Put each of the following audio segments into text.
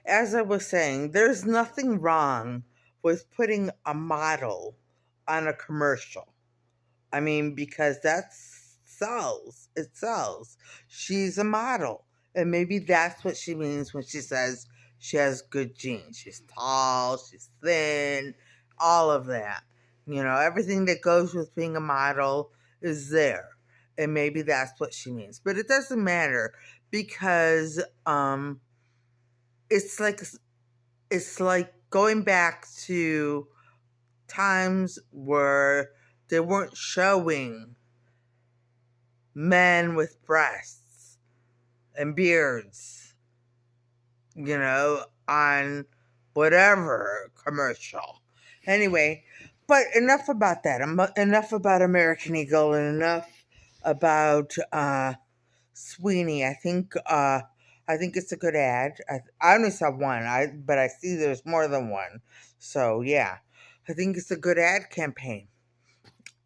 as I was saying, there's nothing wrong with putting a model on a commercial. I mean, because that sells. It sells. She's a model. And maybe that's what she means when she says she has good genes. She's tall, she's thin, all of that. Everything that goes with being a model is there. And maybe that's what she means. But it doesn't matter because it's like it's like going back to times where they weren't showing men with breasts and beards, on whatever commercial. Anyway, but enough about that. Enough about American Eagle and enough about Sweeney. I think it's a good ad. I only saw one. But I see there's more than one. So yeah, I think it's a good ad campaign.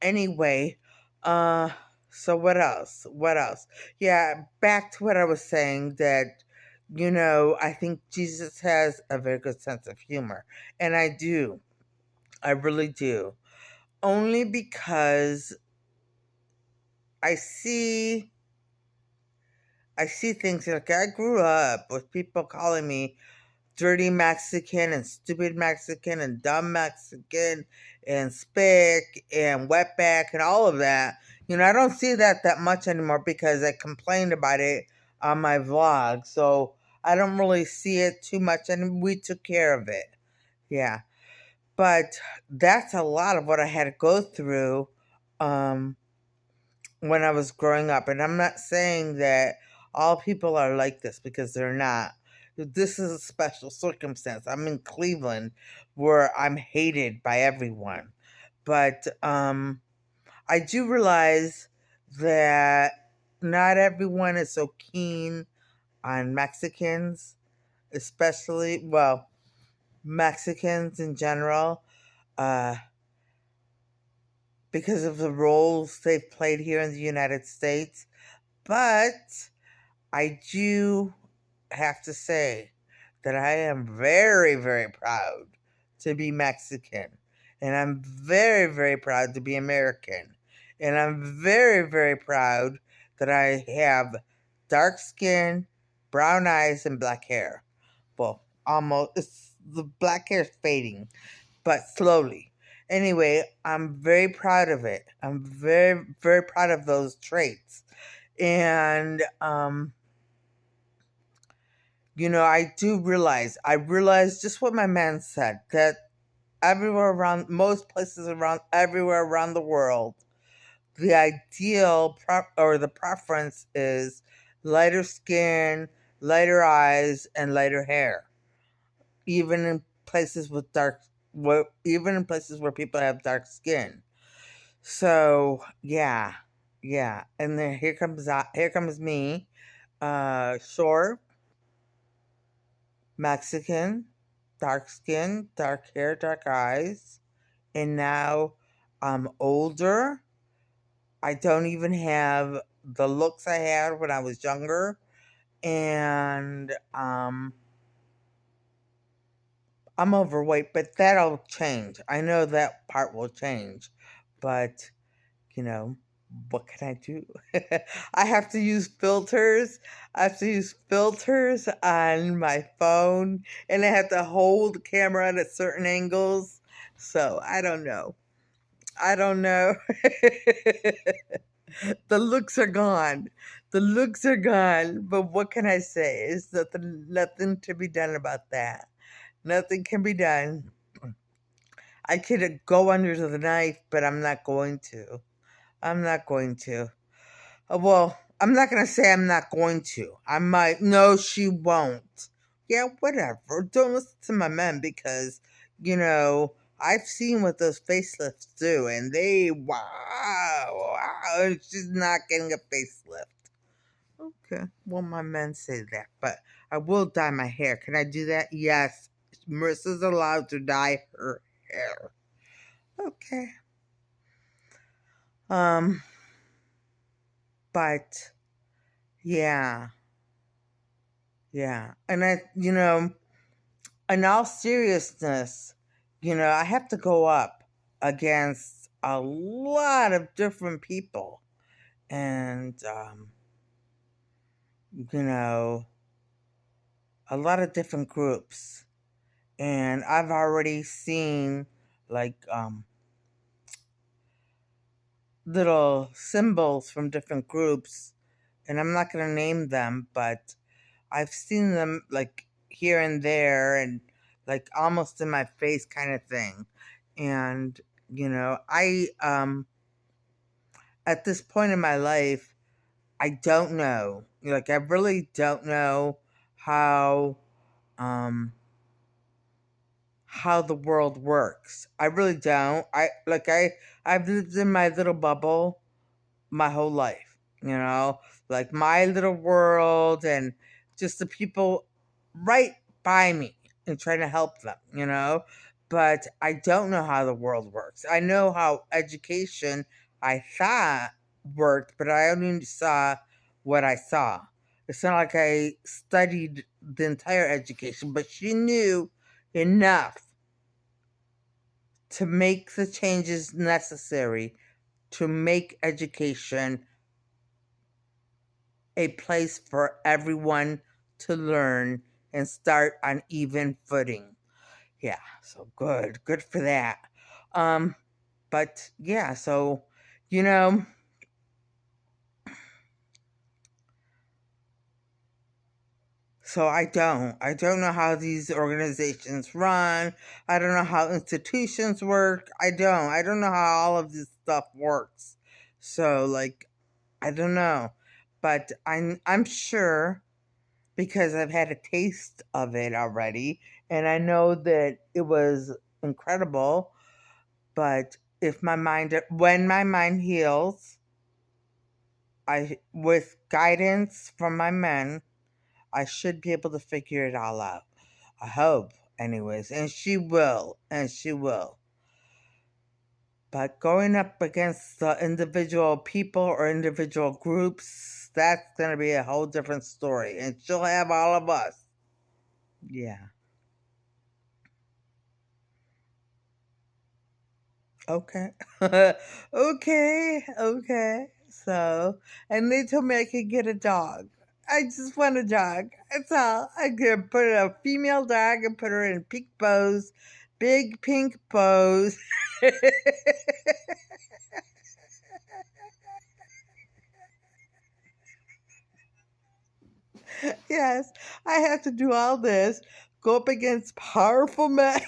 Anyway, uh, so what else? What else? Yeah, back to what I was saying that, I think Jesus has a very good sense of humor. And I do. I really do. Only because I see I see things like I grew up with people calling me dirty Mexican and stupid Mexican and dumb Mexican and spick and wetback and all of that. I don't see that much anymore because I complained about it on my vlog. So I don't really see it too much and we took care of it. Yeah. But that's a lot of what I had to go through um, when I was growing up. And I'm not saying that all people are like this because they're not. This is a special circumstance. I'm in Cleveland where I'm hated by everyone. But I do realize that not everyone is so keen on Mexicans, especially, well, Mexicans in general, uh, because of the roles they've played here in the United States. But I do have to say that I am very, very proud to be Mexican. And I'm very, very proud to be American. And I'm very, very proud that I have dark skin, brown eyes, and black hair. Well, almost, the black hair is fading, but slowly. Anyway, I'm very proud of it. I'm very, very proud of those traits. And I realize just what my man said, that everywhere around, most places around, everywhere around the world, the ideal or the preference is lighter skin, lighter eyes, and lighter hair. Even in places with even in places where people have dark skin. So yeah. And then here comes me, short, Mexican, dark skin, dark hair, dark eyes, and now I'm older. I don't even have the looks I had when I was younger, and I'm overweight, but that'll change. I know that part will change, but you know, what can I do? I have to use filters. I have to use filters on my phone, and I have to hold the camera at certain angles. So I don't know. I don't know. The looks are gone. The looks are gone. But what can I say? It's nothing to be done about that. Nothing can be done. I could go under the knife, but I'm not going to. I'm not going to. Well, I'm not going to say I'm not going to. I might. No, she won't. Yeah, whatever. Don't listen to my men because, I've seen what those facelifts do, and wow, she's not getting a facelift. Okay, well, my men say that, but I will dye my hair. Can I do that? Yes. Marissa's allowed to dye her hair. Okay. Um, but yeah, yeah. And in all seriousness, I have to go up against a lot of different people and, you know, a lot of different groups. And I've already seen like little symbols from different groups, and I'm not going to name them, but I've seen them like here and there and like almost in my face kind of thing. And I at this point in my life, I don't know. Like I really don't know how um how the world works. I really don't. I've lived in my little bubble my whole life, like my little world and just the people right by me and trying to help them, But I don't know how the world works. I know how education I thought worked, but I only saw what I saw. It's not like I studied the entire education, but she knew enough to make the changes necessary to make education a place for everyone to learn and start on even footing. Yeah, so good for that. Um, but yeah, so you know, so I don't know how these organizations run. I don't know how institutions work. I don't know how all of this stuff works. So like, I don't know, but I'm sure because I've had a taste of it already, and I know that it was incredible. But when my mind heals, I with guidance from my men, I should be able to figure it all out. I hope, anyways, and she will. But going up against the individual people or individual groups, that's going to be a whole different story. And she'll have all of us. Yeah. Okay. Okay. So, and they told me I could get a dog. I just want a dog. That's all. I could put a female dog and put her in pink bows, big pink bows. Yes, I have to do all this, go up against powerful men.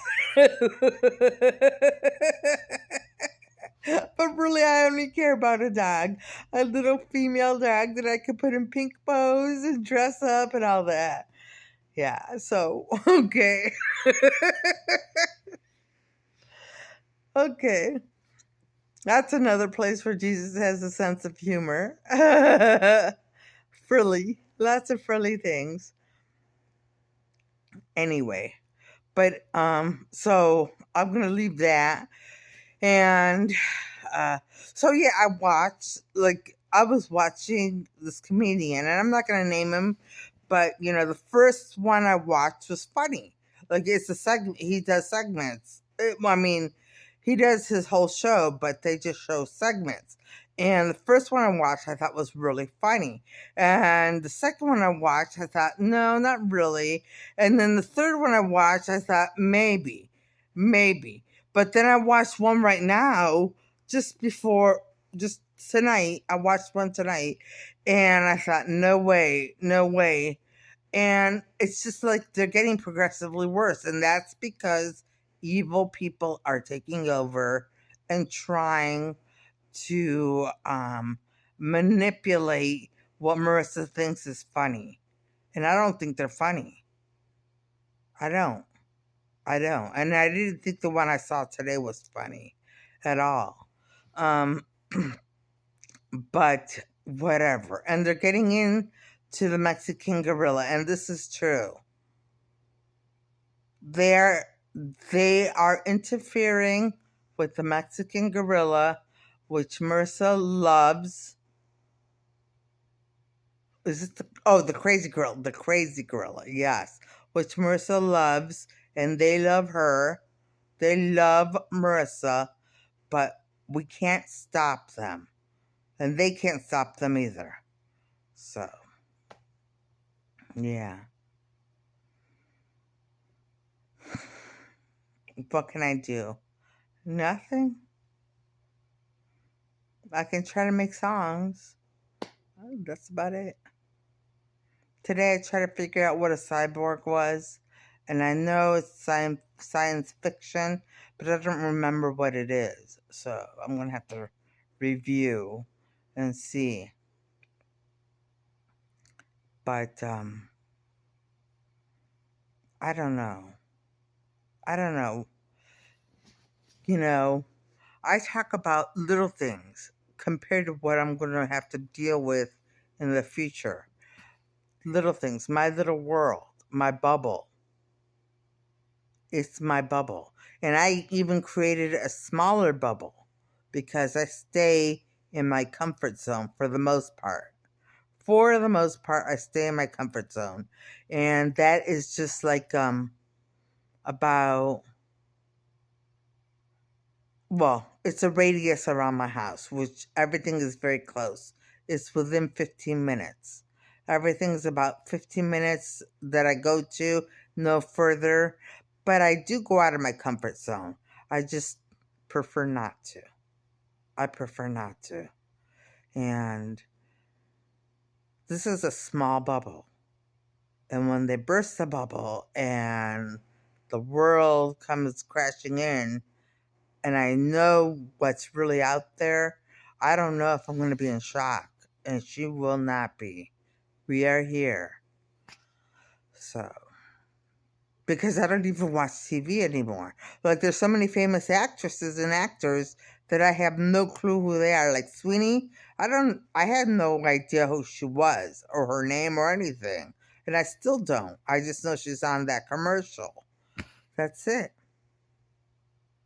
But really, I only care about a dog, a little female dog that I could put in pink bows and dress up and all that. Yeah, so, okay. Okay. That's another place where Jesus has a sense of humor. Frilly. Lots of frilly things. Anyway, but so I'm going to leave that. And uh, so yeah, I was watching this comedian, and I'm not gonna name him, but the first one I watched was funny. Like it's a segment. He does segments. I mean, he does his whole show, but they just show segments. And the first one I watched, I thought was really funny. And the second one I watched, I thought, no, not really. And then the third one I watched, I thought, maybe. But then I watched one right now, just before, just tonight. I watched one tonight, and I thought, no way, no way. And it's just like they're getting progressively worse. And that's because evil people are taking over and trying to manipulate what Marissa thinks is funny. And I don't think they're funny. I don't. I don't. And I didn't think the one I saw today was funny at all. Um, but whatever. And they're getting in to the Mexican gorilla, and this is true. They're they are interfering with the Mexican gorilla, which Marissa loves. Is it the crazy girl? The crazy gorilla, yes. Which Marissa loves and they love her. They love Marissa, but we can't stop them. And they can't stop them either. So, yeah. What can I do? Nothing. I can try to make songs. Oh, that's about it. Today I tried to figure out what a cyborg was. And I know it's science fiction, but I don't remember what it is. So I'm going to have to review and see. But I don't know. I don't know. You know, I talk about little things compared to what I'm going to have to deal with in the future. Little things, my little world, my bubble. It's my bubble. And I even created a smaller bubble because I stay in my comfort zone for the most part. For the most part, I stay in my comfort zone. And that is just like about, well, it's a radius around my house, which everything is very close. It's within 15 minutes. Everything's about 15 minutes that I go to, no further. But I do go out of my comfort zone. I just prefer not to. I prefer not to. And this is a small bubble. And when they burst the bubble and the world comes crashing in, and I know what's really out there, I don't know if I'm going to be in shock. And she will not be. We are here. So, because I don't even watch TV anymore. Like, there's so many famous actresses and actors that I have no clue who they are. Like Sweeney, I had no idea who she was or her name or anything. And I still don't. I just know she's on that commercial. That's it.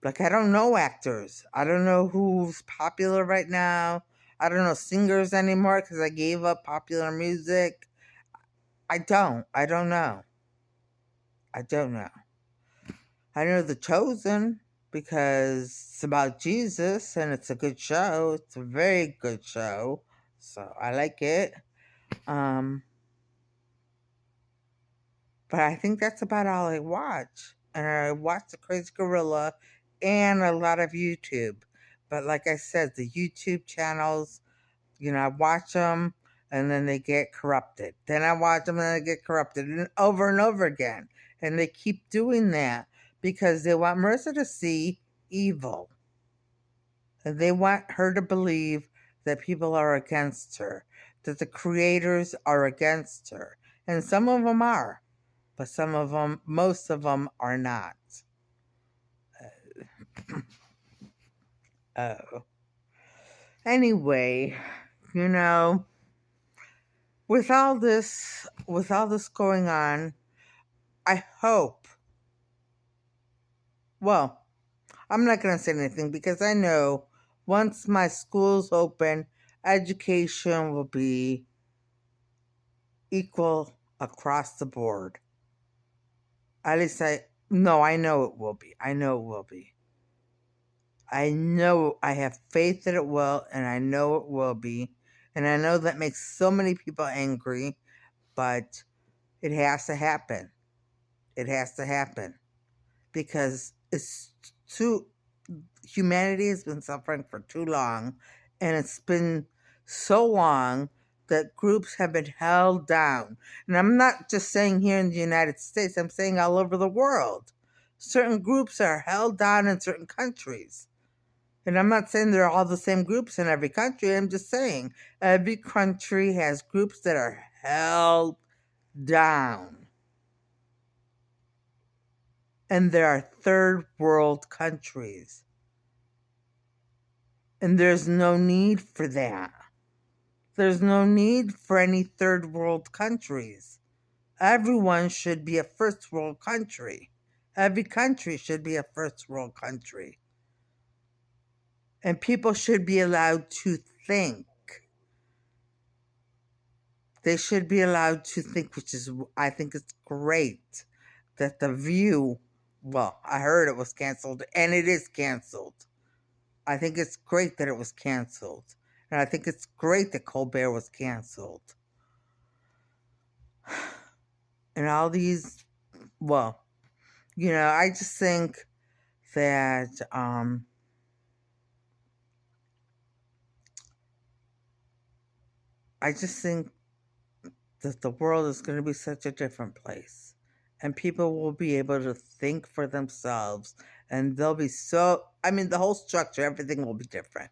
Like, I don't know actors. I don't know who's popular right now. I don't know singers anymore because I gave up popular music. I don't. I don't know. I don't know. I know The Chosen because it's about Jesus and it's a good show. It's a very good show. So I like it. But I think that's about all I watch. And I watch The Crazy Gorilla and a lot of YouTube. But like I said, the YouTube channels, I watch them and then they get corrupted. Then I watch them and they get corrupted and over again. And they keep doing that because they want Marissa to see evil. And they want her to believe that people are against her, that the creators are against her. And some of them are, but most of them are not. Oh. Anyway, with all this going on, I hope, well, I'm not going to say anything because I know once my schools open, education will be equal across the board. At least I know it will be. I know it will be. I know, I have faith that it will, and I know it will be. And I know that makes so many people angry, but it has to happen. It has to happen. Because humanity has been suffering for too long, and it's been so long that groups have been held down. And I'm not just saying here in the United States, I'm saying all over the world. Certain groups are held down in certain countries. And I'm not saying they're all the same groups in every country. I'm just saying every country has groups that are held down. And there are third world countries. And there's no need for that. There's no need for any third world countries. Everyone should be a first world country. Every country should be a first world country. And people should be allowed to think. They should be allowed to think, which is, I think it's great that The View Well, I heard it was canceled, and it is canceled. I think it's great that it was canceled. And I think it's great that Colbert was canceled. And all these, well, I just think that I just think that the world is going to be such a different place. And people will be able to think for themselves. And they'll be the whole structure, everything will be different.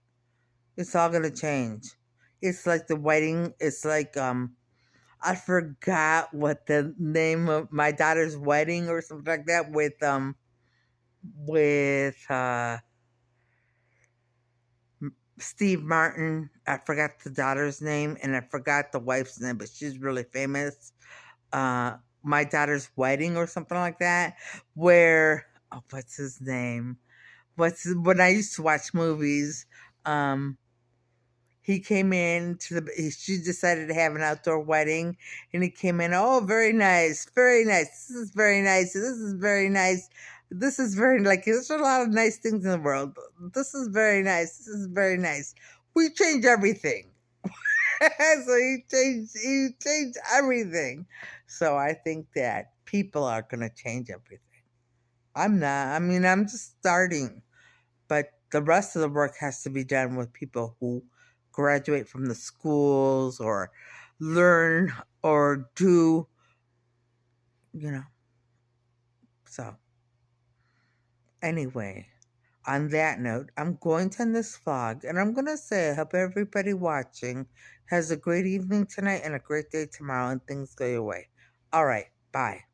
It's all going to change. It's like the wedding. It's like, I forgot what the name of my daughter's wedding or something like that with Steve Martin. I forgot the daughter's name and I forgot the wife's name, but she's really famous. My daughter's wedding or something like that. Where what's his name? When I used to watch movies, he came in she decided to have an outdoor wedding and he came in, oh, very nice, very nice. This is very nice. This is very nice. This is very, like, there's a lot of nice things in the world. This is very nice. This is very nice. We change everything. So he changed everything. So I think that people are going to change everything. I'm not. I'm just starting. But the rest of the work has to be done with people who graduate from the schools or learn or do, you know. So, anyway, on that note, I'm going to end this vlog and I'm going to say I hope everybody watching has a great evening tonight and a great day tomorrow and things go your way. All right, bye.